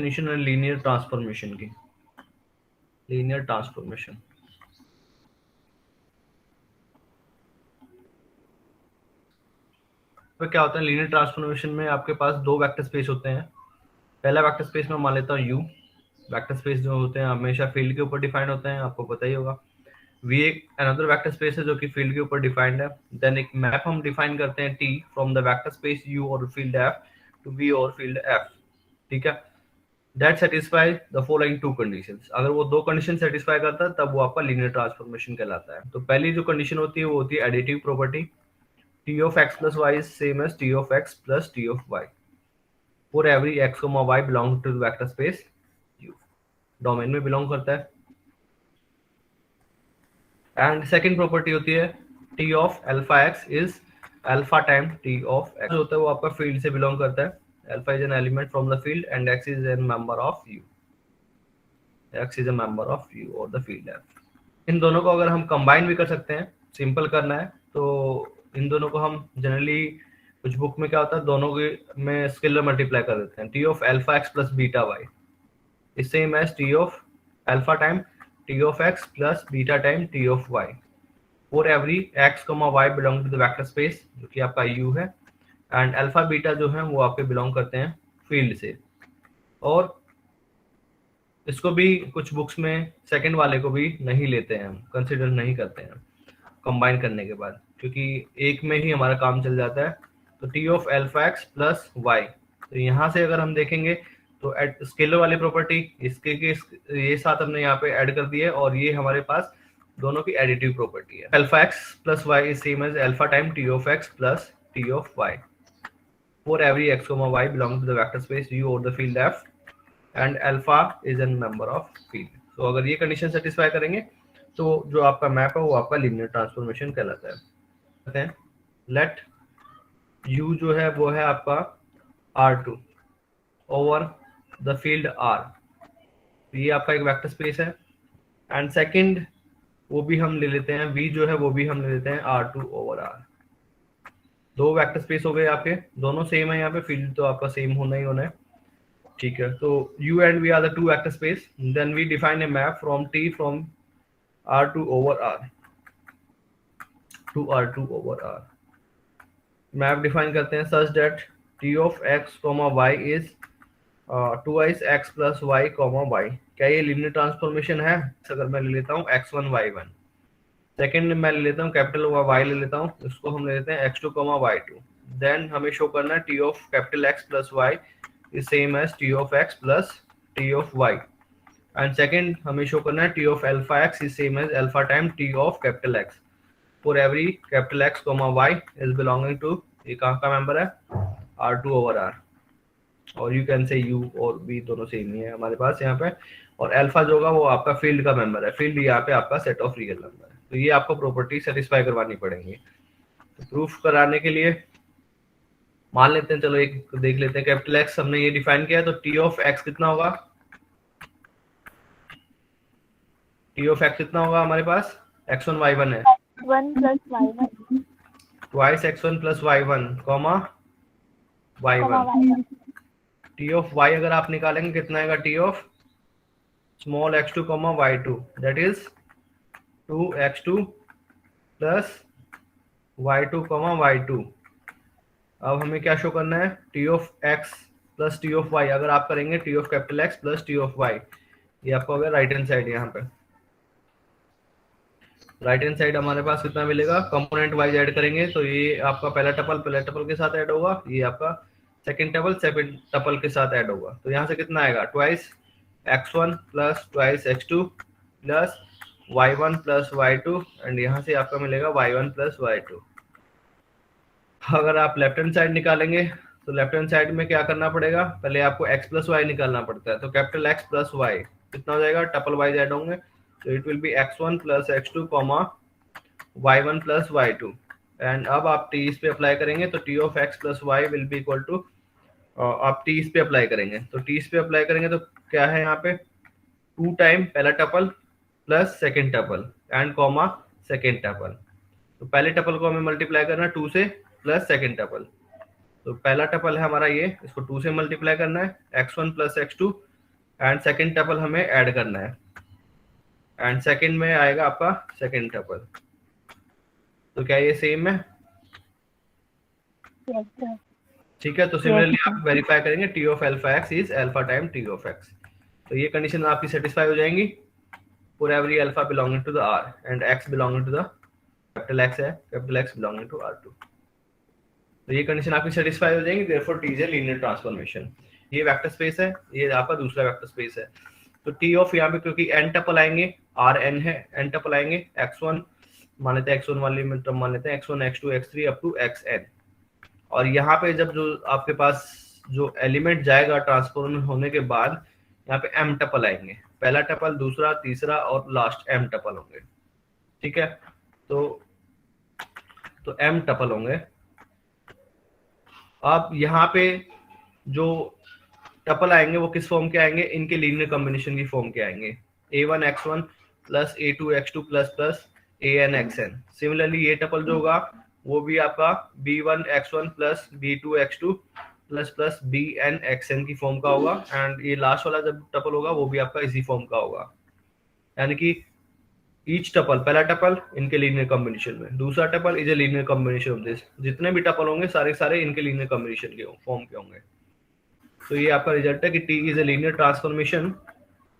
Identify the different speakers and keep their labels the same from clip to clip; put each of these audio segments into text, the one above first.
Speaker 1: Definition है linear transformation की। Linear transformation तो क्या होता है, लीनियर ट्रांसफॉर्मेशन में आपके पास दो वेक्टर स्पेस होते हैं। पहला वेक्टर स्पेस में मान लेता हूँ यू। वेक्टर स्पेस जो होते हैं हमेशा फील्ड के ऊपर डिफाइंड होते हैं, आपको पता ही होगा। वी एक अनदर वेक्टर स्पेस है जो कि फील्ड के ऊपर डिफाइंड है। देन एक मैप हम डिफाइन करते हैं T from the vector space U और फील्ड एफ टू वी और फील्ड एफ। ठीक है, that satisfy the following to conditions. अगर वो दो कंडीशन सेटिस्फाई करता है तब वो आपका लीनियर ट्रांसफॉर्मेशन कहलाता है। तो पहली जो कंडीशन होती है वो होती है additive property. T of x plus Y is same as T of x plus T of Y for every X Y belong to the vector space U, domain में बिलोंग करता है। एंड सेकंड प्रॉपर्टी होती है T of alpha X is alpha time T of X होता है वो आपका field से बिलोंग करता है। Alpha is an element from the field and X is an member of U. X is a member of U और the field F. इन दोनों को अगर हम कंबाइन भी कर सकते हैं, सिंपल करना है तो इन दोनों को हम जनरली कुछ बुक में क्या होता है दोनों के में स्केलर मल्टीप्लाई कर देते हैं। T of alpha X plus beta Y is same as T of alpha time T of x plus beta time T of Y for every X comma Y belong to the vector space जो कि आपका you है। And alpha beta जो है वो आपके belong करते हैं फील्ड से। और इसको भी कुछ बुक्स में सेकंड वाले को भी नहीं लेते हैं, हम कंसिडर नहीं करते हैं कंबाइन करने के बाद, क्योंकि एक में ही हमारा काम चल जाता है। तो T of alpha X plus Y, तो यहाँ से अगर हम देखेंगे तो स्केलर वाली प्रॉपर्टी इसके ये साथ हमने यहाँ पे ऐड कर दी है और ये हमारे पास दोनों की एडिटिव प्रॉपर्टी है। Alpha X plus Y is same as alpha time T of x plus T of Y for every X Y belong to the vector space U और the field F and alpha is an member of field. तो अगर ये condition satisfy करेंगे तो जो आपका map है वो आपका लीनियर ट्रांसफॉर्मेशन कहलाता है। कहते हैं लेट यू जो है वो है आपका R2 over the field R, ये आपका एक वेक्टर स्पेस है। एंड सेकंड वो भी हम ले लेते हैं V जो है वो भी हम ले लेते हैं R2 ओवर R। दो वेक्टर स्पेस हो गए आपके, दोनों सेम है, यहाँ पे फील्ड तो आपका सेम होना ही होना है। ठीक है, तो U and V are the two vector space. Then we define a map from T from R2 over R to R2 over R. Map define करते हैं such that T of x, y is 2x x plus y, y। क्या ये linear transformation है? अगर मैं ले लेता हूँ x1 y1, सेकेंड मैं ले लेता हूँ कैपिटल y ले लेता हूँ, इसको हम ले लेते हैं x2 y2। देन हमें शो करना है T of capital x plus y is same as T of x plus T of y। And second हमें शो करना है T of alpha x is same as alpha time T of capital X for every capital X y is belonging to, ये कहाँ का member है, R2 over R। और you can say U और B दोनों same ही है हमारे पास यहाँ पे। और अल्फा जो होगा वो आपका फील्ड का मेंबर है, फील्ड यहाँ पे आपका सेट ऑफ रियल नंबर है। तो ये आपको प्रॉपर्टी सेटिस्फाई करवानी पड़ेंगी। तो प्रूफ कराने के लिए मान लेते हैं, चलो एक देख लेते हैं। कैपिटल एक्स हमने ये डिफाइन किया, तो टी ऑफ एक्स कितना होगा, टी ऑफ एक्स कितना होगा हमारे पास, x1 y1 है,
Speaker 2: x1 plus y1
Speaker 1: twice x1 plus y1 comma y1। T of y अगर आप निकालेंगे कितना आएगा, T of small x2 comma y2 that is 2x2 plus y2 comma y2। अब हमें क्या शो करना है, T of x plus T of y। अगर आप करेंगे T of capital x plus T of y, ये आपको होगा राइट हैंड साइड। यहाँ पे राइट हैंड साइड हमारे पास कितना मिलेगा, कंपोनेंट वाइज ऐड करेंगे तो ये आपका पहला टपल के साथ ऐड होगा, ये आपका सेकंड टपल के साथ ऐड होगा। तो यहाँ से कितना आएगा, twice x1 plus twice x2 plus y1 plus y2 and यहाँ से आपका मिलेगा y1 प्लस y2। अगर आप लेफ्ट हैंड साइड निकालेंगे तो लेफ्ट हैंड साइड में क्या करना पड़ेगा, पहले आपको x प्लस वाई निकालना पड़ता है। तो कैपिटल x प्लस वाई कितना हो जाएगा, टपल वाइज ऐड होंगे, तो it will be x1 plus x2 comma y1 plus y2। And अब आप टी इस पे अप्लाई करेंगे तो T of x plus Y will be equal to, आप टी इस पे अप्लाई करेंगे तो टी इस पे अप्लाई करेंगे तो क्या है यहाँ पे, 2 टाइम पहला tuple plus second tuple and comma second tuple. तो पहले टपल को हमें मल्टीप्लाई करना है 2 से प्लस सेकेंड टपल। तो पहला टपल है हमारा ये, इसको 2 से मल्टीप्लाई करना है, x1 plus x2 and second tuple हमें ऐड करना है, एंड सेकंड में आएगा आपका सेकंड टपल। तो क्या ये सेम है?
Speaker 2: Yes, sir.
Speaker 1: ठीक है, तो
Speaker 2: Yes,
Speaker 1: सिमिलरली
Speaker 2: sir.
Speaker 1: आप वेरीफाई करेंगे T of alpha X is alpha time T of X. तो ये कंडीशन आपकी सेटिस्फाई हो जाएंगी for every alpha belonging to the R and X belonging to the capital X है, capital X belonging to R two. तो ये condition आपकी satisfy हो जाएंगी, therefore T is a linear transformation. ये वेक्टर स्पेस है, ये आपका दूसरा वेक्टर स्पेस है। तो टी ऑफ यहाँ पे क्योंकि एन टपल आएंगे, आर एन है, एन टपल आएंगे, x1 मान लेते हैं, x1 वाली में टर्म मान लेते हैं x1 x2 x3 up to xn। और यहाँ पे जब जो आपके पास जो एलिमेंट जाएगा ट्रांसफॉर्म होने के बाद, यहाँ पे m टपल आएंगे, पहला टपल, दूसरा, तीसरा और लास्ट m टपल होंगे। ठीक है, तो m टपल होंगे। अब यहाँ पे जो टपल आएंगे वो किस फॉर्म के आएंगे? इनके लीनियर कॉम्बिनेशन की फॉर्म के आएंगे, a1 x1 plus a2 x2 plus plus an xn। Similarly ये टपल जो होगा वो भी आपका b1 x1 plus b2 x2 plus plus bn xn की फॉर्म का होगा, एंड ये लास्ट वाला जब टपल होगा वो भी आपका इसी फॉर्म का होगा। यानी कि ईच टपल, पहला टपल इनके लीनियर कॉम्बिनेशन में, दूसरा tuple is a linear combination of this. जितने भी टपल होंगे सारे सारे इनके लीनियर कॉम्बिनेशन के फॉर्म के होंगे। तो ये आपका रिजल्ट है कि T is a linear transformation,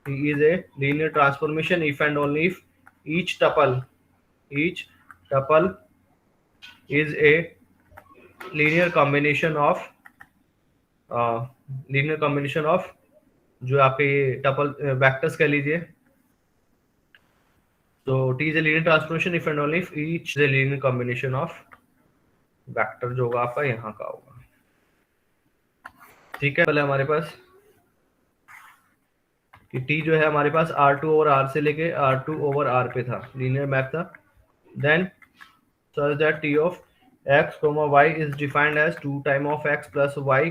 Speaker 1: T is a linear transformation if and only if each tuple is a linear combination of जो आपके ये टपल वेक्टर्स कह लीजिए। तो T is a linear transformation if and only if each is a linear combination of vector जो होगा आपका यहाँ का होगा। ठीक है, पहले हमारे पास कि T जो है हमारे पास R2 ओवर R से लेके R2 ओवर R पे था, लीनियर मैप था। Then such that T of x, y is defined as 2 time of x plus y,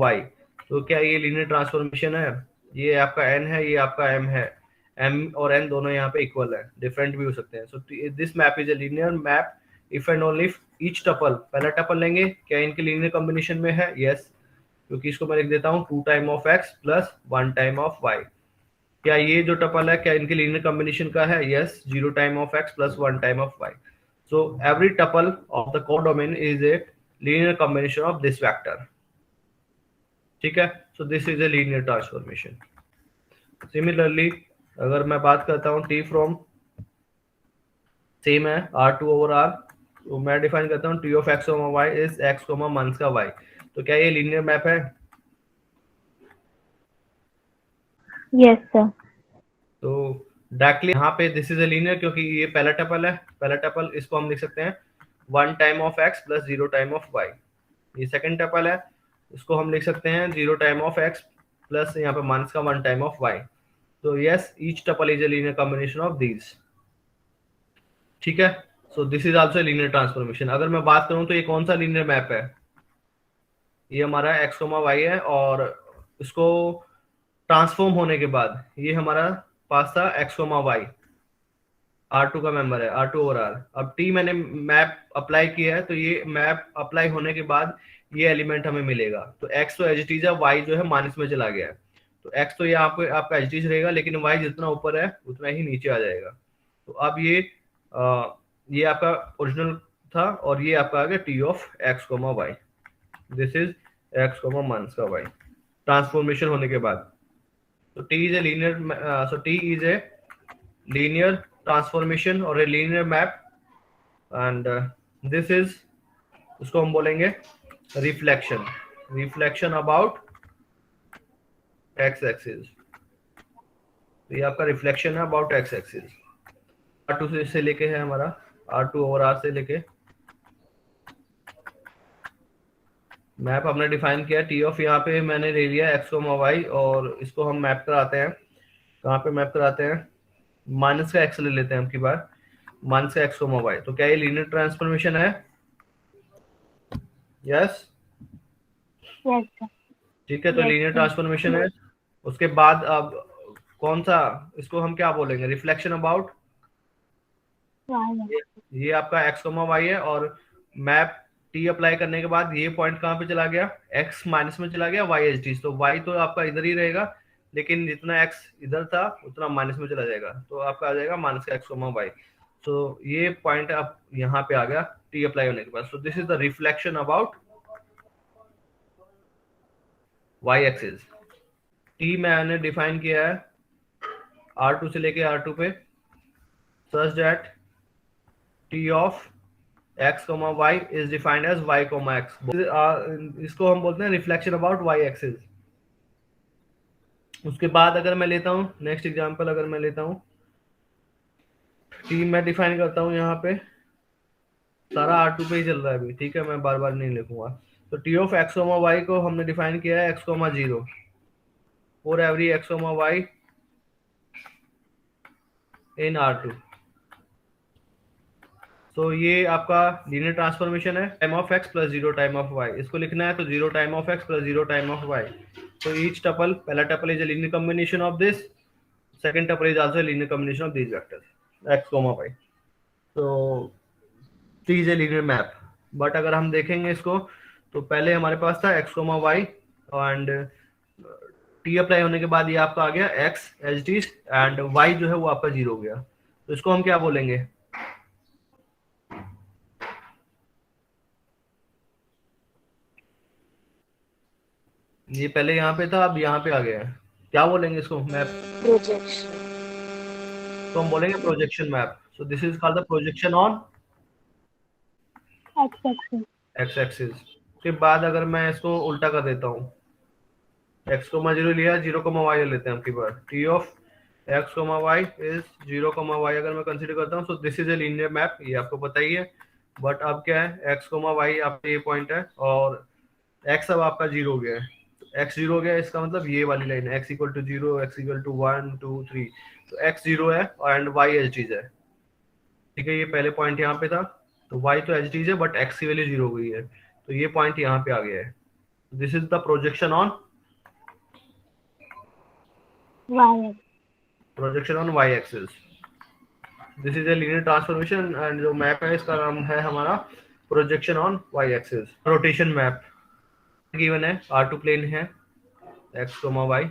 Speaker 1: y। तो क्या ये लीनियर ट्रांसफॉर्मेशन है? ये आपका n है, ये आपका m है, m और n दोनों यहाँ पे इक्वल है, डिफरेंट भी हो सकते हैं। So this map is a linear map if and only if each tuple, पहला टपल लेंगे, क्या इनके लीनियर कॉम्बिनेशन में है? यस, क्योंकि इसको मैं लिख देता हूँ 2 time of x plus 1 time of y। क्या ये जो टपल है क्या इनके लीनियर कॉम्बिनेशन का है? Yes, 0 time of x plus 1 time of y। So every tuple of the codomain is a linear combination of this vector. ठीक है, so this is a linear transformation. Similarly, अगर मैं बात करता हूँ T from सेम है R2 over R, तो मैं डिफाइन करता हूँ T of x, y is x, months का y। तो क्या ये लीनियर मैप है?
Speaker 2: Yes, sir.
Speaker 1: तो डायरेक्टली यहाँ पे दिस इज ए लीनियर, क्योंकि ये पहला टपल है, पहला टपल इसको हम लिख सकते हैं 1 time of x plus 0 time of y। ये सेकंड टपल है, इसको हम लिख सकते हैं 0 टाइम ऑफ x प्लस यहाँ पे मंथ्स का 1 टाइम ऑफ y। तो yes, each tuple is a linear combination of these. ठीक है, सो this is also linear transformation. अगर मैं बात करूं तो ये कौन सा लीनियर मैप है? ये हमारा x, y है, और इसको ट्रांसफॉर्म होने के बाद ये हमारा पास था x, y, R2 का मेंबर है, R2 ओवर R। अब T मैंने मैप अप्लाई किया है, तो ये मैप अप्लाई होने के बाद ये एलिमेंट हमें मिलेगा। तो x तो एज इट इज है, y जो है माइनस में चला गया है। तो x तो ये आपका एज इट इज रहेगा, लेकिन y जितना ऊपर है उतना ही नीचे आ जाएगा। तो अब ये आपका ओरिजिनल था, और ये आपका आ गया T of x, y। This is x, months का y ट्रांसफॉर्मेशन होने के बाद। So T is a linear transformation or a linear map, and this is, उसको हम बोलेंगे रिफ्लेक्शन अबाउट x एक्सिस। तो ये आपका रिफ्लेक्शन है अबाउट x एक्सिस। R2 से लेके है हमारा R2 ओवर R से लेके मैप हमने डिफाइन किया। टी ऑफ यहाँ पे मैंने ले लिया x, y, और इसको हम मैप कराते हैं, कहाँ पे मैप कराते हैं? माइनस का x ले लेते हैं, आपकी बार माइनस का x, y। तो क्या ये लीनियर ट्रांसफॉर्मेशन है? यस, ठीक है, तो लीनियर ट्रांसफॉर्मेशन है। उसके बाद अब कौन सा, इसको हम क्या बोलेंगे? रिफ्लेक्शन अबाउट ये आपका x, y है, और मैप T अप्लाई करने के बाद ये पॉइंट कहाँ पे चला गया? x माइनस में चला गया, y एच डी। तो y तो आपका इधर ही रहेगा, लेकिन जितना x इधर था उतना माइनस में चला जाएगा, तो आपका आ जाएगा माइनस का एक्स कोमा वाई। सो ये पॉइंट आप यहाँ पे आ गया t अप्लाई होने के बाद। सो this is the reflection about y axis. t मैंने डिफाइन किया है R2 से लेके R2 पे, such that t of x, y is defined as y, x। इसको हम बोलते हैं रिफ्लेक्शन अबाउट y एक्सिस। उसके बाद अगर मैं लेता हूँ नेक्स्ट एग्जांपल, अगर मैं लेता हूँ t मैं डिफाइन करता हूँ यहाँ पे, सारा R2 पे ही चल रहा है अभी, ठीक है, मैं बार बार नहीं लिखूंगा। तो t ऑफ x, y को हमने डिफाइन किया है x, 0 for every x, y in R2। तो ये आपका लीनियर ट्रांसफॉर्मेशन है, time of x plus 0 time of y। इसको लिखना है तो 0 time of x plus 0 time of y। तो ईच टपल, पहला tuple is a linear combination of this, second tuple is also linear combination of these vectors x, y। तो t is a linear map. But अगर हम देखेंगे इसको तो पहले हमारे पास था x, y and t apply होने के बाद ये आपका आ गया x H D and y जो है वो आपका 0 हो गया। तो इसको हम क्या बोलेंगे, ये पहले यहाँ पे था अब यहाँ पे आ गया है, क्या बोलेंगे इसको, मैप,
Speaker 2: Projection.
Speaker 1: तो हम बोलेंगे projection map. So this is called the projection on
Speaker 2: X-axis.
Speaker 1: X axis. के बाद अगर मैं इसको उल्टा कर देता हूँ, x, 0 लिया, 0, y लेते हैं आपकी बार, t of x, y is 0, y अगर मैं कंसीडर करता हूँ। सो this is a linear map, ये आपको पता ही है। बट अब क्या है, x, y आपका ये पॉइंट है और x अब आपका 0 हो गया है। x 0 हो गया, इसका मतलब ये वाली लाइन है x equal to 0, x equal to 1 2 3। तो x 0 है एंड y एच डी है, ठीक है। ये पहले पॉइंट यहाँ पे था, तो y तो एच डी है बट x की वैल्यू 0 हो गई है, तो ये पॉइंट यहाँ पे आ गया है। This is the projection on
Speaker 2: Y.
Speaker 1: Projection on y axis. This is a linear transformation and जो मैप है इसका नाम है हमारा projection on y axis. Rotation map given है, R2 प्लेन है x, y,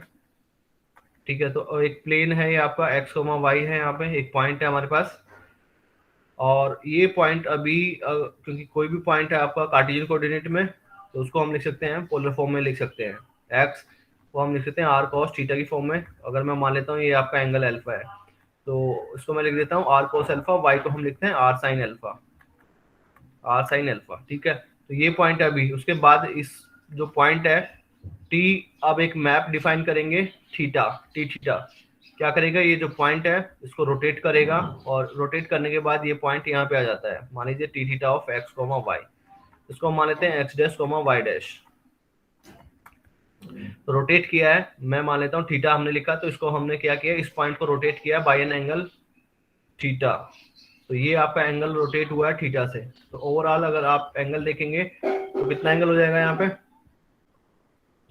Speaker 1: ठीक है। तो एक प्लेन है ये आपका x, y है, यहाँ पे एक पॉइंट है हमारे पास, और ये पॉइंट अभी क्योंकि कोई भी पॉइंट है आपका कार्टेशियन कोऑर्डिनेट में, तो उसको हम लिख सकते हैं पोलर फॉर्म में लिख सकते हैं। x को हम लिख सकते हैं r cos थीटा की फॉर्म में। अगर मैं मान लेता हूँ ये आपका एंगल अल्फा है, तो इसको मैं लिख देता हूँ r cos अल्फा, y को हम लिखते हैं r sin alpha, r sin alpha, ठीक है। तो ये पॉइंट है अभी। उसके बाद इस जो पॉइंट है t, अब एक मैप डिफाइन करेंगे थीटा, t थीटा क्या करेगा, ये जो पॉइंट है इसको रोटेट करेगा, और रोटेट करने के बाद ये पॉइंट यहाँ पे आ जाता है। मान लीजिए T theta of x, y, इसको मान लेते हैं x डैश, y डैश। तो रोटेट किया है, मैं मान लेता हूँ थीटा हमने लिखा, तो इसको हमने क्या किया, इस पॉइंट को रोटेट किया बाय एन एंगल थीटा। तो ये आपका एंगल रोटेट हुआ है थीटा से। तो ओवरऑल अगर आप एंगल देखेंगे तो कितना एंगल हो जाएगा, यहाँ पे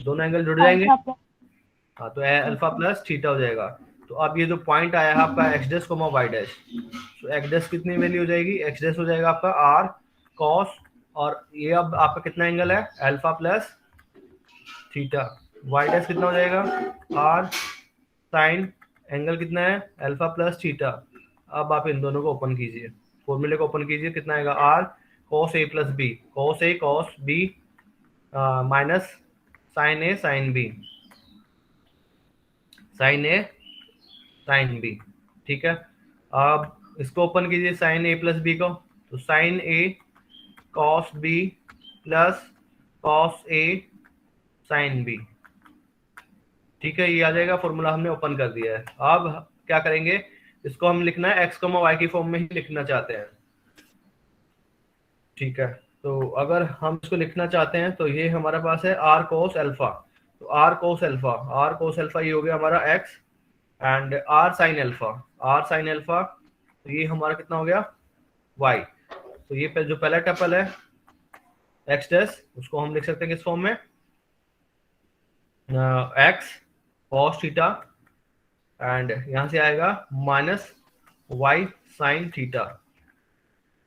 Speaker 1: दोनों एंगल जुड़ जाएंगे, हाँ, तो अल्फा प्लस थीटा हो जाएगा। तो अब ये जो पॉइंट आया है आपका x डैश, y डैश, तो x डैश कितनी वैल्यू हो जाएगी, x डैश हो जाएगा आपका r cos, और ये अब आपका कितना एंगल है, alpha plus theta. y dash कितना हो जाएगा, r sin, एंगल कितना है, अल्फा प्लस थीटा। अब आप इन दोनों को ओपन कीजिए, फॉर्मूले को ओपन कीजिए, कितना आएगा, r cos a plus b, cos a cos b minus sin a sin b, sine A sine B, ठीक है। अब इसको ओपन कीजिए साइन ए प्लस बी को, तो sign A cos B plus cos A sine B, ठीक है। ये आ जाएगा, फॉर्मूला हमने ओपन कर दिया है। अब क्या करेंगे, इसको हम लिखना है x, y की फॉर्म में ही लिखना चाहते हैं, ठीक है। तो अगर हम इसको लिखना चाहते हैं तो ये हमारे पास है r cos अल्फा, तो r cos alpha, r cos alpha ये हो गया हमारा x, and r sin alpha, r sin alpha, तो ये हमारा कितना हो गया y। तो ये जो पहला टपल है x डैश, उसको हम लिख सकते हैं किस फॉर्म में, x cos थीटा, एंड यहां से आएगा minus y sin theta.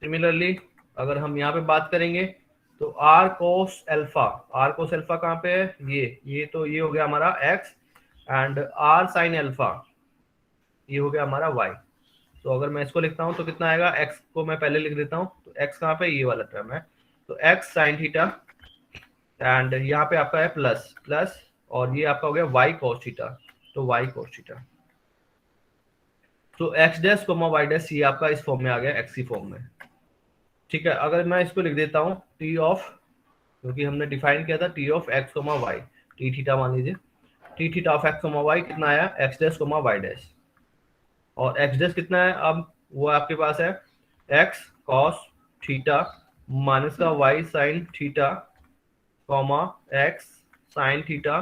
Speaker 1: Similarly अगर हम यहाँ पे बात करेंगे तो r cos alpha, r cos alpha कहाँ पे है, ये तो ये हो गया हमारा x, and R sine alpha, ये हो गया हमारा y। तो अगर मैं इसको लिखता हूँ तो कितना आएगा, x को मैं पहले लिख देता हूँ, तो x कहाँ पे, ये वाला टर्म है, तो x साइन थीटा, एंड यहाँ पे आपका है प्लस प्लस, और ये आपका हो गया y cos थीटा, तो y cos थीटा। तो x dash comma y dash, ये आपका इस फॉर्म में आ गया, x की फॉर्म में। ठीक है, अगर मैं इसको लिख देता हूँ t ऑफ, क्योंकि हमने डिफाइन किया था t of x comma y, t theta मान लीजिए, t theta of x comma y कितना आया, x dash comma y dash, और x डैश कितना है, अब वो आपके पास है x cos थीटा माइनस का y sine theta comma x sine theta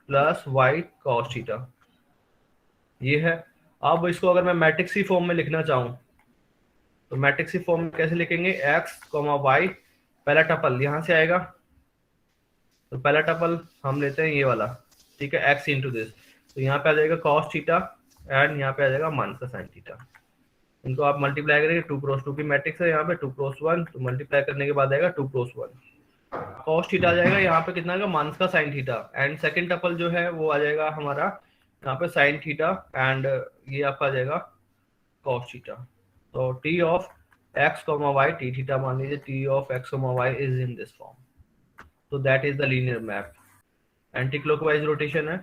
Speaker 1: plus y cos theta, ये है। अब इसको अगर मैं मैट्रिक्स की फॉर्म में लिखना चाहूँ तो मैट्रिक्स की फॉर्म में कैसे लिखेंगे, x कॉमा y, पहला टपल यहाँ से आएगा, तो पहला टपल हम लेते हैं ये वाला, ठीक है, x इंटू दिस, तो यहाँ पे आ जाएगा cos थीटा एंड यहाँ पे आ जाएगा माइनस का साइन थीटा। इनको आप मल्टीप्लाई करेंगे, 2 क्रॉस 2 की मैट्रिक्स है यहाँ पे, 2 क्रॉस 1, तो मल्टीप्लाई करने के बाद आएगा 2 क्रॉस 1, cos थीटा आ जाएगा यहाँ पे कितना आएगा, माइनस का sine theta, and second tuple जो है वो आ जाएगा हमारा यहाँ पे साइन थीटा, एंड ये आपका आ जाएगा cos थीटा। तो t of x, y, t theta मान लीजिए, t of x, y is in this form, तो that is the linear map. Anti clockwise rotation है,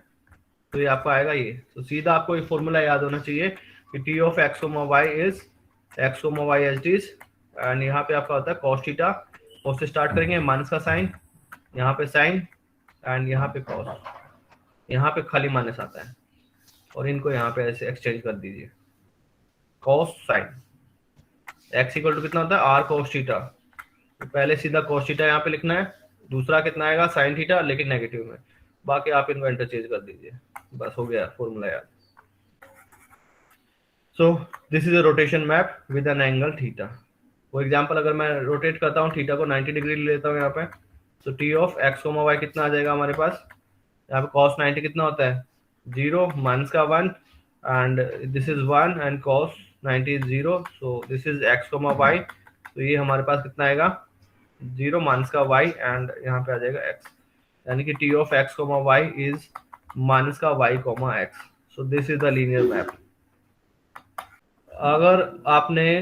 Speaker 1: तो ये आपका आएगा ये, तो सीधा आपको ये फॉर्मूला याद होना चाहिए कि t of x, y is x, y as is, and यहाँ पे आपका होता है cos थीटा, cos से स्टार्ट करेंगे, माइनस का साइन, यहाँ पे साइन, एंड यहाँ पे cos, यहाँ पे खाली माइनस आता है, और इनको यहाँ पे ऐसे एक्सचेंज कर दीजिए, cos sine, x equal to कितना होता है, r cos थीटा, तो पहले सीधा cos थीटा यहाँ पे लिखना है, दूसरा कितना आएगा साइन थीटा, लेकिन नेगेटिव में, बाकी आप इनको इंटरचेंज कर दीजिए, बस हो गया फॉर्मूला याद। सो this is a rotation map with an angle theta. For example अगर मैं रोटेट करता हूँ, थीटा को 90 डिग्री ले लेता हूँ यहाँ पे, तो t ऑफ x, y कितना आ जाएगा हमारे पास, यहाँ पे cos 90 कितना होता है, 0 माइनस का 1, and this is 1, and cos 90 is 0, so this is x, y, तो ये हमारे पास कितना आएगा, 0 माइनस का y, एंड यहाँ पे आ जाएगा x, यानी कि t of x, y is minus का y, x, so this is the linear map. अगर आपने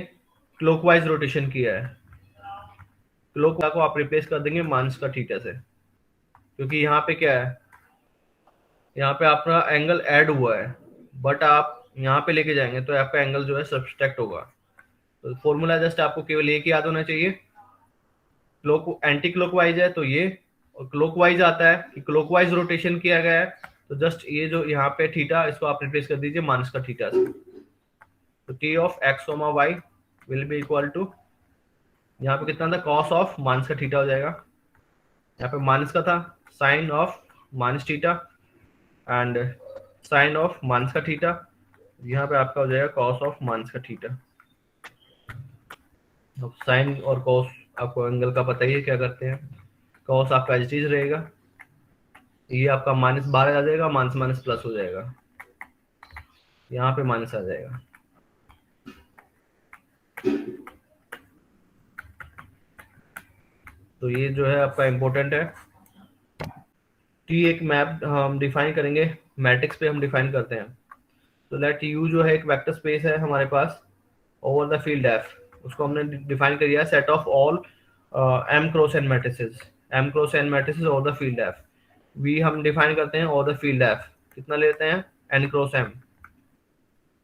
Speaker 1: क्लॉकवाइज रोटेशन किया है, क्लॉक को आप रिप्लेस कर देंगे माइनस का थीटा से, क्योंकि यहाँ पे क्या है, यहाँ पे आपका एंगल ऐड हुआ है, बट आप यहाँ पे लेके जाएंगे तो आपका एंगल जो है सब्सट्रैक्ट होगा। तो फॉर्मूला जस्ट आपको केवल एक ही याद होना चाहिए, क्लॉक एंटी क्लॉकवाइज है तो ये, और क्लॉकवाइज आता है कि क्लॉकवाइज रोटेशन किया गया है, तो जस्ट ये जो यहाँ पे थीटा, इसको आप रिप्लेस कर दीजिए माइनस का थीटा से, तो t of x, y will be equal to, यहाँ पे कितना था, cos ऑफ माइनस का थीटा हो जाएगा, यहाँ पे माइनस का था, sine of minus theta, and sine of minus का थीटा, यहाँ पे आपका हो जाएगा cos ऑफ माइनस का थीटा। अब साइन और cos आपको एंगल का पता ही है क्या करते हैं, cos आपका एज इट इज रहेगा, ये आपका माइनस बाहर आ जाएगा, माइनस माइनस प्लस हो जाएगा, यहाँ पे माइनस आ जाएगा, तो ये जो है आपका इम्पोर्टेंट है। टी एक मैप हम डिफाइन करेंगे, मैट्रिक्स पे हम डिफाइन करते हैं, तो लेट यू जो है एक वेक्टर स्पेस है हमारे पास ओवर द फील्ड एफ, उसको हमने डिफाइन कर दिया set of all M cross N matrices, M cross N matrices over the field F, V हम डिफाइन करते हैं ओवर द फील्ड एफ, कितना लेते हैं, N cross M,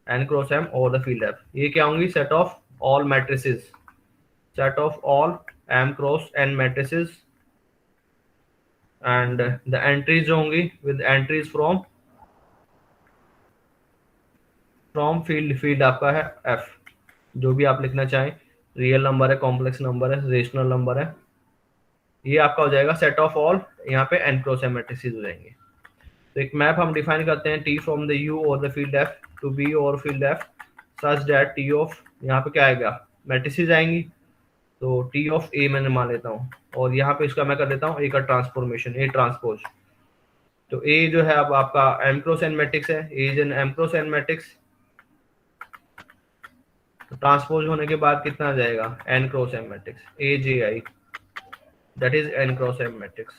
Speaker 1: N cross M over the field F, ये क्या होंगी, set of all matrices, set of all m cross n matrices, and the entries जो होंगी with entries from field आपका है f, जो भी आप लिखना चाहें, रियल नंबर है, कॉम्प्लेक्स नंबर है, रेशनल नंबर है, ये आपका हो जाएगा सेट ऑफ ऑल, यहाँ पे n क्रॉस m मैट्रिसेस हो जाएंगे। तो एक मैप हम डिफाइन करते हैं t फ्रॉम द u और the field f to b और field f such that t of, यहाँ पे क्या आएगा, मैट्रिसेस आएंगी, तो t ऑफ a मैंने मान लेता हूँ, और यहाँ पे इसका मैं कर देता हूँ a का ट्रांसफॉर्मेशन, a ट्रांसपोज, तो a जो है अब आपका m क्रॉस n मैट्रिक्स है, a is an m cross n matrix, तो ट्रांसपोज होने के बाद कितना आ जाएगा, n cross m matrix, a j i, that is n cross m matrix.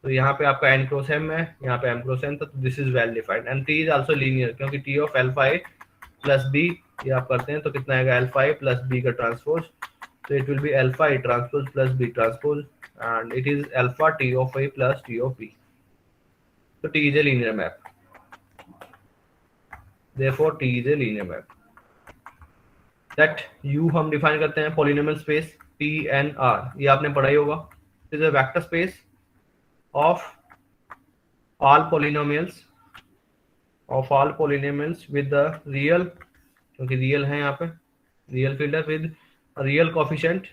Speaker 1: तो यहाँ पे आपका n क्रॉस m है, यहाँ पे m क्रॉस n था, तो this is well defined and t is also linear, क्योंकि t of alpha a plus b ये आप करते हैं तो कितना आएगा अल्फा a प्लस b का ट्रांसपोज, तो it will be alpha a transpose plus b transpose and it is alpha t of a plus t of b. तो t is a linear map, therefore t is a linear map. That u हम define करते हैं polynomial space Pn(R), ये आपने पढ़ा ही होगा. Is a vector space of all polynomials with the real, क्योंकि real है यहाँ पे, रियल फील्ड है, with real coefficients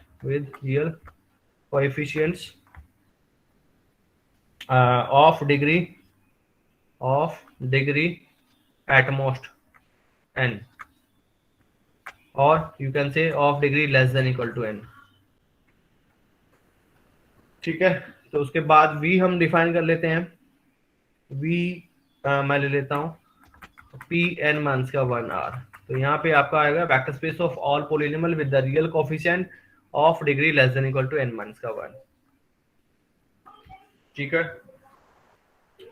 Speaker 1: of degree at most n, or you can say of degree less than equal to n. ठीक है, तो उसके बाद v हम डिफाइन कर लेते हैं. v मैं ले लेता हूँ Pn माइनस का 1R, तो यहाँ पे आपका आएगा vector space of all polynomial with the real coefficient of degree less than equal to n minus का 1. ठीक है,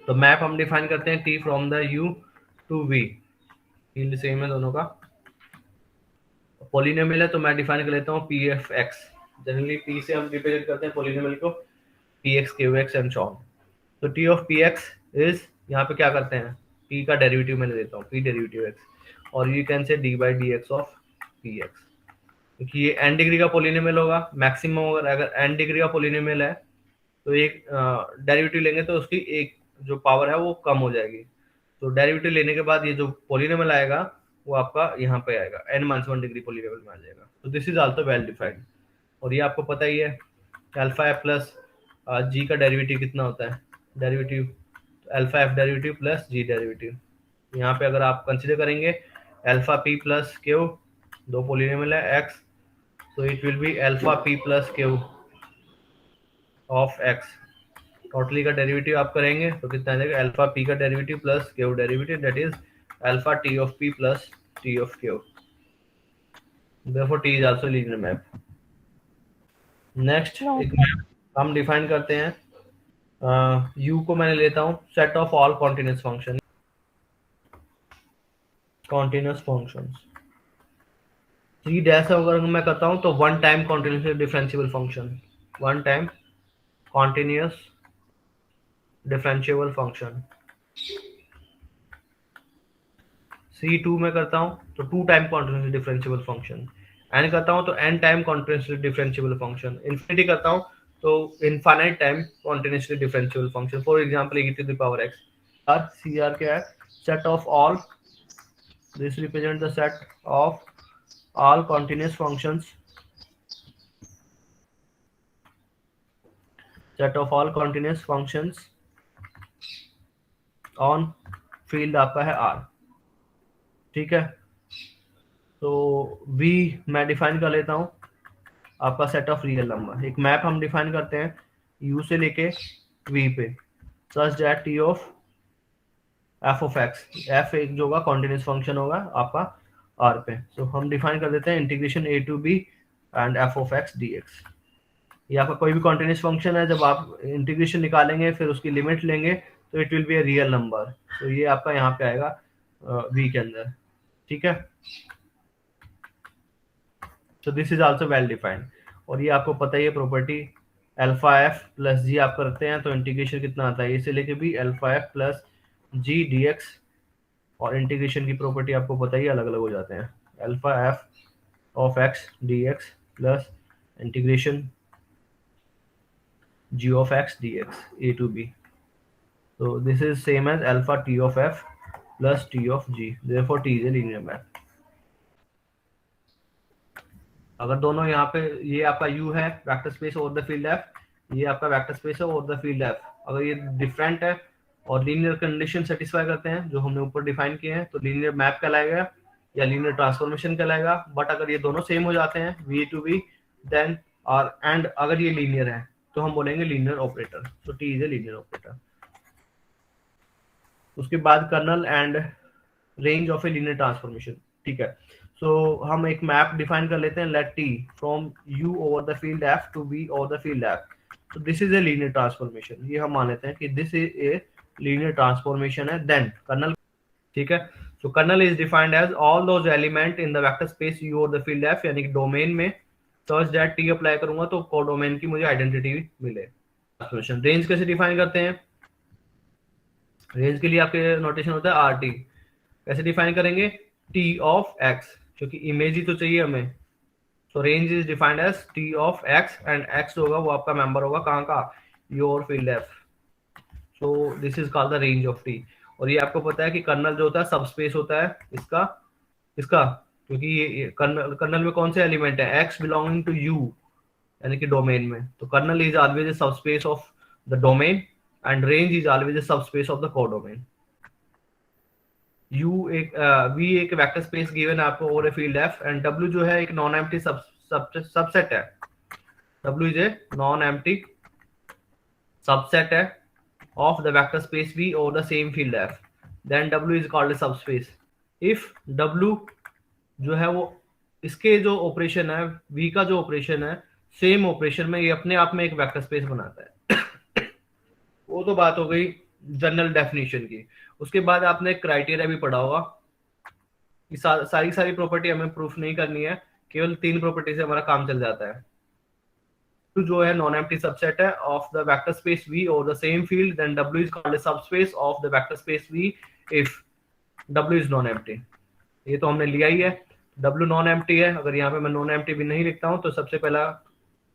Speaker 1: तो मैप हम डिफाइन करते हैं t from the u to v, field same है दोनों का. पॉलिनोमियल है तो मैं डिफाइन कर लेता हूँ pfx, जनरली p से हम रिप्रेजेंट करते हैं पॉलिनोमियल को, px qx and so on. तो t ऑफ px इज, यहाँ पे क्या करते हैं, p का डेरिवेटिव मैं ले लेता हूँ, p डेरिवेटिव x, और you can say d by D x of px, क्योंकि ये n डिग्री का पॉलिनोमियल होगा. मैक्सिमम अगर n डिग्री का पॉलिनोमियल है तो एक डेरिवेटिव लेंगे तो उसकी एक जो पावर है वो कम हो जाएगी. तो डेरिवेटिव लेने के बाद ये जो पॉलिनोमियल आएगा वो आपका यहाँ पे आएगा, n-1 डिग्री पॉलिनोमियल में आ जाएगा. तो this is also well defined. और ये आपको पता ही है अल्फा एफ प्लस जी का डेरिवेटिव कितना होता है, derivative alpha F derivative plus G derivative. यहाँ पे अगर आप कंसिडर करेंगे अल्फा पी प्लस क्यू, दो पॉलिनोमियल है एक्स, तो it will be alpha P plus Q of X. Totally का डेरिवेटिव आप करेंगे तो कितना आ जाएगा, अल्फा पी का derivative plus Q derivative, that is alpha T of P plus T of Q. Therefore T is also linear map. Next एक map हम डिफाइन करते हैं, u को मैंने लेता हूँ set of all continuous functions. Three dash अगर मैं करता हूँ तो one time continuously differentiable function, one time continuous differentiable function. C2 में करता हूँ तो two time continuously differentiable function. n करता हूँ तो n time continuously differentiable function. Infinity करता हूँ तो infinite time continuously differentiable function. For example e to the power x. CR क्या है, set of all, this represent the set of all continuous functions, set of all continuous functions on field आपका है R. ठीक है, तो V मैं define कर लेता हूँ आपका सेट ऑफ रियल नंबर. एक मैप हम डिफाइन करते हैं U से लेके V पे, सच that T of f of x, f एक जो होगा कॉन्टिन्यूस फंक्शन होगा आपका R पे. तो हम डिफाइन कर देते हैं integration a to b and f of x dx. ये आपका कोई भी कॉन्टिन्यूस फंक्शन है, जब आप इंटीग्रेशन निकालेंगे फिर उसकी लिमिट लेंगे तो it will B a real number. तो ये आपका यहाँ पे आएगा v के अंदर. ठीक है, तो this is also well defined. और ये आपको पता ही है प्रॉपर्टी, अल्फा एफ प्लस जी आप करते हैं तो इंटीग्रेशन कितना आता है, इसे लेके भी alpha F plus G D x. और इंटीग्रेशन की प्रॉपर्टी आपको पता ही अलग अलग हो जाते हैं, alpha F of x D x plus integration g of x dx a to b. So this is same as alpha t of f plus t of g. Therefore t is a linear map. अगर दोनों यहाँ पे, ये आपका u है vector space over the field f, ये आपका vector space है ओवर द फील्ड f, अगर ये डिफरेंट है और लीनियर कंडीशन सेटिस्फाई करते हैं जो हमने ऊपर डिफाइन किए हैं तो लीनियर मैप कहलाएगा या लीनियर ट्रांसफॉर्मेशन कहलाएगा. बट अगर ये दोनों सेम हो जाते हैं v टू v देन और एंड अगर ये लीनियर है तो हम बोलेंगे लीनियर ऑपरेटर. तो T is a linear operator. उसके बाद kernel and range of a linear transformation. ठीक है, सो हम एक मैप डिफाइन कर लेते हैं, let T from U over the field F to V over the field F. तो this is a linear transformation, ये हम मान लेते हैं कि this is a linear transformation है। देन कर्नल, ठीक है, so kernel is defined as all those element in the vector space U और द फील्ड एफ, यानी कि डोमेन में सच दैट टी अप्लाई करूंगा तो कोडोमेन की मुझे आइडेंटिटी मिले। रेंज कैसे डिफाइन करते हैं? रेंज के लिए आपके नोटेशन होता है आर टी। कैसे डिफाइन करेंगे? टी ऑफ एक्स, क्योंकि इमेज ही तो चाहिए हमें। So range is defined as T of X, and X होगा वो आपका मेंबर होगा कहाँ का? Your field F. So this is called the range of T. और ये आपको पता है कि कर्नल जो होता है सबस्पेस होता है इसका, क्योंकि ये कर्नल में कौन से एलिमेंट है? एक्स बिलोंगिंग टू यू, यानी कि डोमेन में। तो kernel is always a subspace of the domain and range is always a subspace of the codomain. U एक वी एक वेक्टर स्पेस गिवन आपको और a field F, and W जो है एक नॉन एम्प्टी सबसेट है। W is a non empty subset है of the vector space V over the same field F, then W is called a subspace. If W जो है वो इसके जो ऑपरेशन है V का जो ऑपरेशन है सेम ऑपरेशन में ये अपने आप में एक वेक्टर स्पेस बनाता है। वो तो बात हो गई जनरल डेफिनेशन की। उसके बाद आपने एक क्राइटेरिया भी पढ़ा होगा कि सारी प्रॉपर्टी हमें प्रूफ नहीं करनी है, केवल 3 प्रॉपर्टी से हमारा काम चल जाता है। जो है नॉन एम्प्टी सबसेट है of the vector space V और the same field, then W is called a subspace of the vector space V if W is non empty. ये तो हमने लिया ही है, W नॉन एम्प्टी है। अगर यहाँ पे मैं नॉन एम्प्टी भी नहीं लिखता हूँ तो सबसे पहला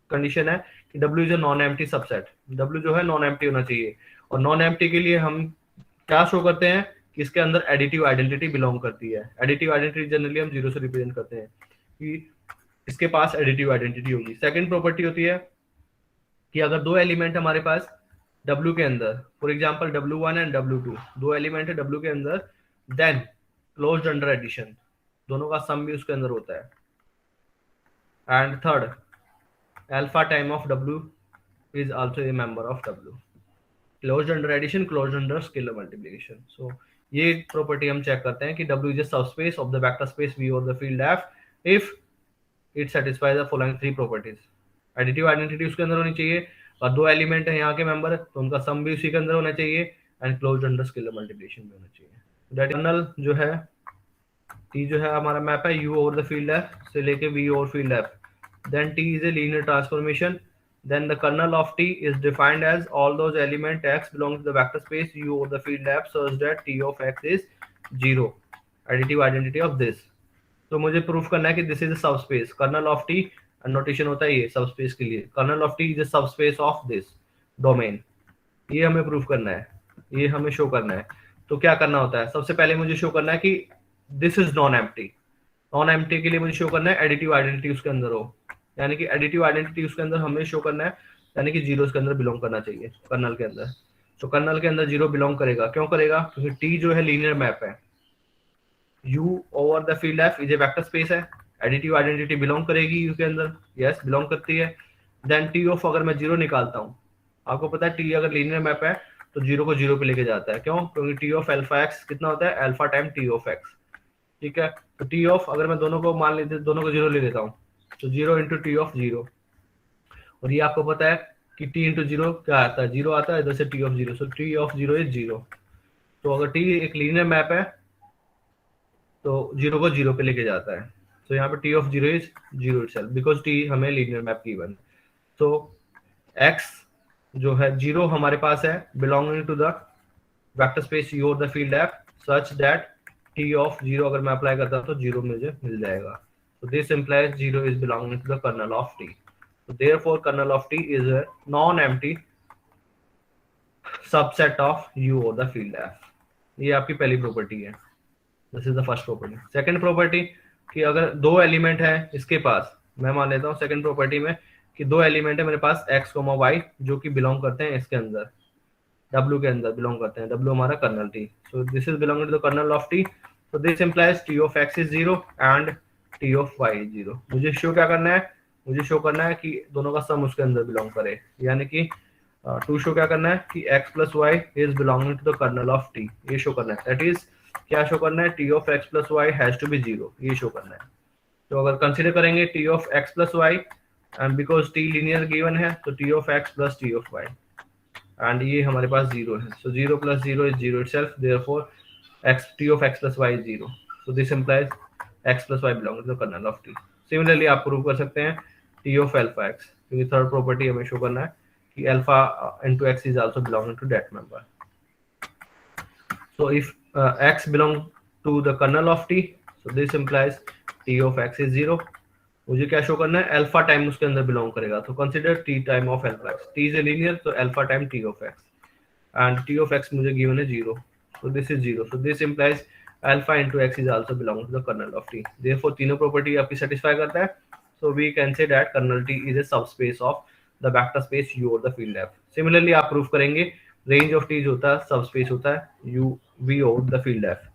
Speaker 1: कंडीशन है कि W is a non empty subset. W जो है नॉन एम्प्टी होना चाहिए, और नॉन एम्प्टी के लिए हम क्या शो करते हैं कि इसके अंदर एडिटिव आइडेंटिटी बिलोंग करती है। एडिटिव आइडेंटिटी जनरली हम 0 से रिप्रेजेंट करते हैं कि इसके पास एडिटिव आइडेंटिटी होगी। सेकंड प्रॉपर्टी होती है कि अगर 2 एलिमेंट हमारे पास W के अंदर, for example W1 and W2, 2 element है W के अंदर, देन क्लोज्ड अंडर एडिशन, दोनों का सम भी उसके अंदर होता है। And third, alpha time of W is also a member of W। Closed under addition, closed under scalar multiplication. So ये प्रॉपर्टी हम चेक करते हैं कि W is a subspace of the vector space V और the field F if it satisfies the following 3 properties. Additive identity उसके अंदर होनी चाहिए, और 2 एलिमेंट है यहाँ के मेंबर तो उनका सम भी उसी के अंदर होना चाहिए, and closed under scalar multiplication भी होना चाहिए। दैट कर्नल जो है T जो है हमारा मैप है U over the field F से लेके V over field F, then T is a linear transformation, then the kernel of T is defined as all those element X belong to the vector space U over the field F such that T of X is 0, additive identity of this. तो मुझे proof करना है कि this is a subspace. Kernel of T notation होता है ये subspace के लिए, kernel of T is a subspace of this domain. ये हमें प्रूफ करना है, ये हमें शो करना है। तो क्या करना होता है? सबसे पहले मुझे शो करना है कि this is non empty. Non empty के लिए मुझे शो करना है एडिटिव आइडेंटिटी उसके अंदर हो, यानी कि एडिटिव आइडेंटिटी उसके अंदर हमें शो करना है, यानी कि 0 उसके अंदर बिलोंग करना चाहिए कर्नल के अंदर। तो कर्नल के अंदर 0 बिलोंग करेगा। क्यों करेगा? क्योंकि T जो है लीनियर मैप है, U over the field F is a vector space है, एडिटिव आइडेंटिटी बिलोंग करेगी U के अंदर, यस बिलोंग करती है। देन T ऑफ अगर मैं 0 निकालता हूँ, आपको पता है T अगर लीनियर मैप है तो 0 को 0 पे लेके जाता है। क्यों? क्योंकि T ऑफ अल्फा एक्स कितना होता है? Alpha time T of x, ठीक है। तो T ऑफ अगर मैं दोनों को मान लेते, दोनों को 0 ले लेता हूँ तो 0 इंटू T ऑफ 0, और ये आपको पता है कि T इंटू 0 क्या आता है? 0 आता है, इधर से T of 0, so T of 0 is 0। तो अगर T एक लीनियर मैप है तो 0 को 0 पे लेके जाता है। तो यहाँ पे T of 0 is 0 itself because T हमें लीनियर मैप गिवन। तो X जो है 0 हमारे पास है belonging to the vector space U और the field F such that T of 0 अगर मैं अप्लाई करता हूँ तो 0 मुझे मिल जाएगा। तो this implies 0 is belonging to the kernel of T। So therefore kernel of T is a non-empty subset of U or the field F। ये आपकी पहली प्रॉपर्टी है, this is the first property. Second property कि अगर 2 element है इसके पास, मैं मान लेता हूँ सेकंड प्रॉपर्टी में कि 2 एलिमेंट है मेरे पास x, y जो कि बिलोंग करते हैं इसके अंदर, W के अंदर बिलोंग करते हैं। W हमारा colonel T, so this is belonging to the kernel of T, so this implies T of x is 0 and T of y is 0। मुझे शो क्या करना है? मुझे शो करना है कि दोनों का सम उसके अंदर बिलोंग करे, यानी कि टू शो क्या करना है कि x plus Y is belonging to the kernel of T, ये शो करना है। दैट इज क्या शो करना है? T of x plus y has to be 0, ये शो करना है। तो अगर कंसीडर करेंगे T of x plus y and because T linear given है तो T of x plus T of y, and ये हमारे पास जीरो है, so zero plus zero is zero itself, therefore x t of x plus y is 0, so this implies x plus y belongs to the kernel of t. Similarly आप prove कर सकते हैं t of alpha x, क्योंकि third property हमें show करना है कि alpha into x is also belonging to that member. So if x belong to the kernel of t, so this implies t of x is 0. मुझे क्या show करना है, alpha time उसके अंदर बिलोंग करेगा, तो consider t time of alpha x, t is linear तो alpha time t of x, and t of x मुझे गिवन है 0, so this is 0, so this implies alpha into x is also belong to the kernel of t. Therefore तीनों property आपकी satisfy करता है, so we can say that kernel t is a subspace of the vector space u or the field f. Similarly आप proof करेंगे range of t जो होता है subspace होता है u v और the field f.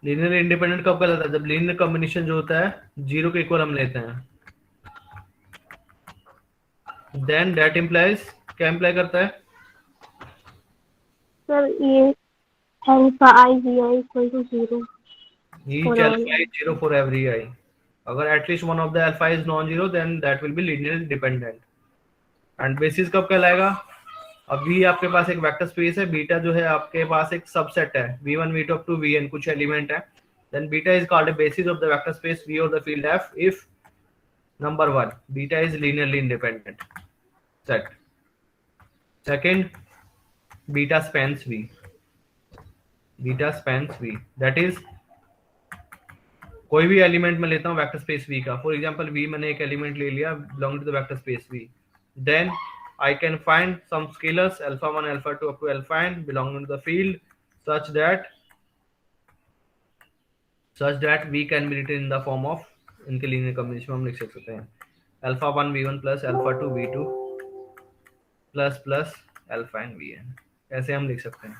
Speaker 1: Linear independent कब कहलाता है, जब लीनियर कॉम्बिनेशन जो होता है जीरो के इक्वल हम लेते हैं, देन दैट इम्प्लाइज, क्या इम्प्लाई करता है
Speaker 2: सर ये alpha I vi equal to 0
Speaker 1: each
Speaker 2: for all.
Speaker 1: alpha is 0 for every I. अगर at least one of the alpha is non-zero then that will be linearly dependent. and basis कब कहलाएगा, अभी आपके पास एक vector space है, beta जो है आपके पास एक सबसेट है v1 v2 up to vn, कुछ एलिमेंट है, then beta is called a basis of the vector space v or the field f if number 1 beta is linearly independent set. Second, beta spans v, beta spans v, that is कोई भी element में लेता हूँ vector space v का, for example v मैंने एक element ले लिया belong to the vector space v, then I can find some scalars alpha 1 alpha 2 up to alpha n belonging to the field such that v can be written in the form of, इनके linear combination में हम लिख सकते हैं alpha 1 v1 plus alpha 2 v2 plus alpha n vn, ऐसे हम लिख सकते हैं.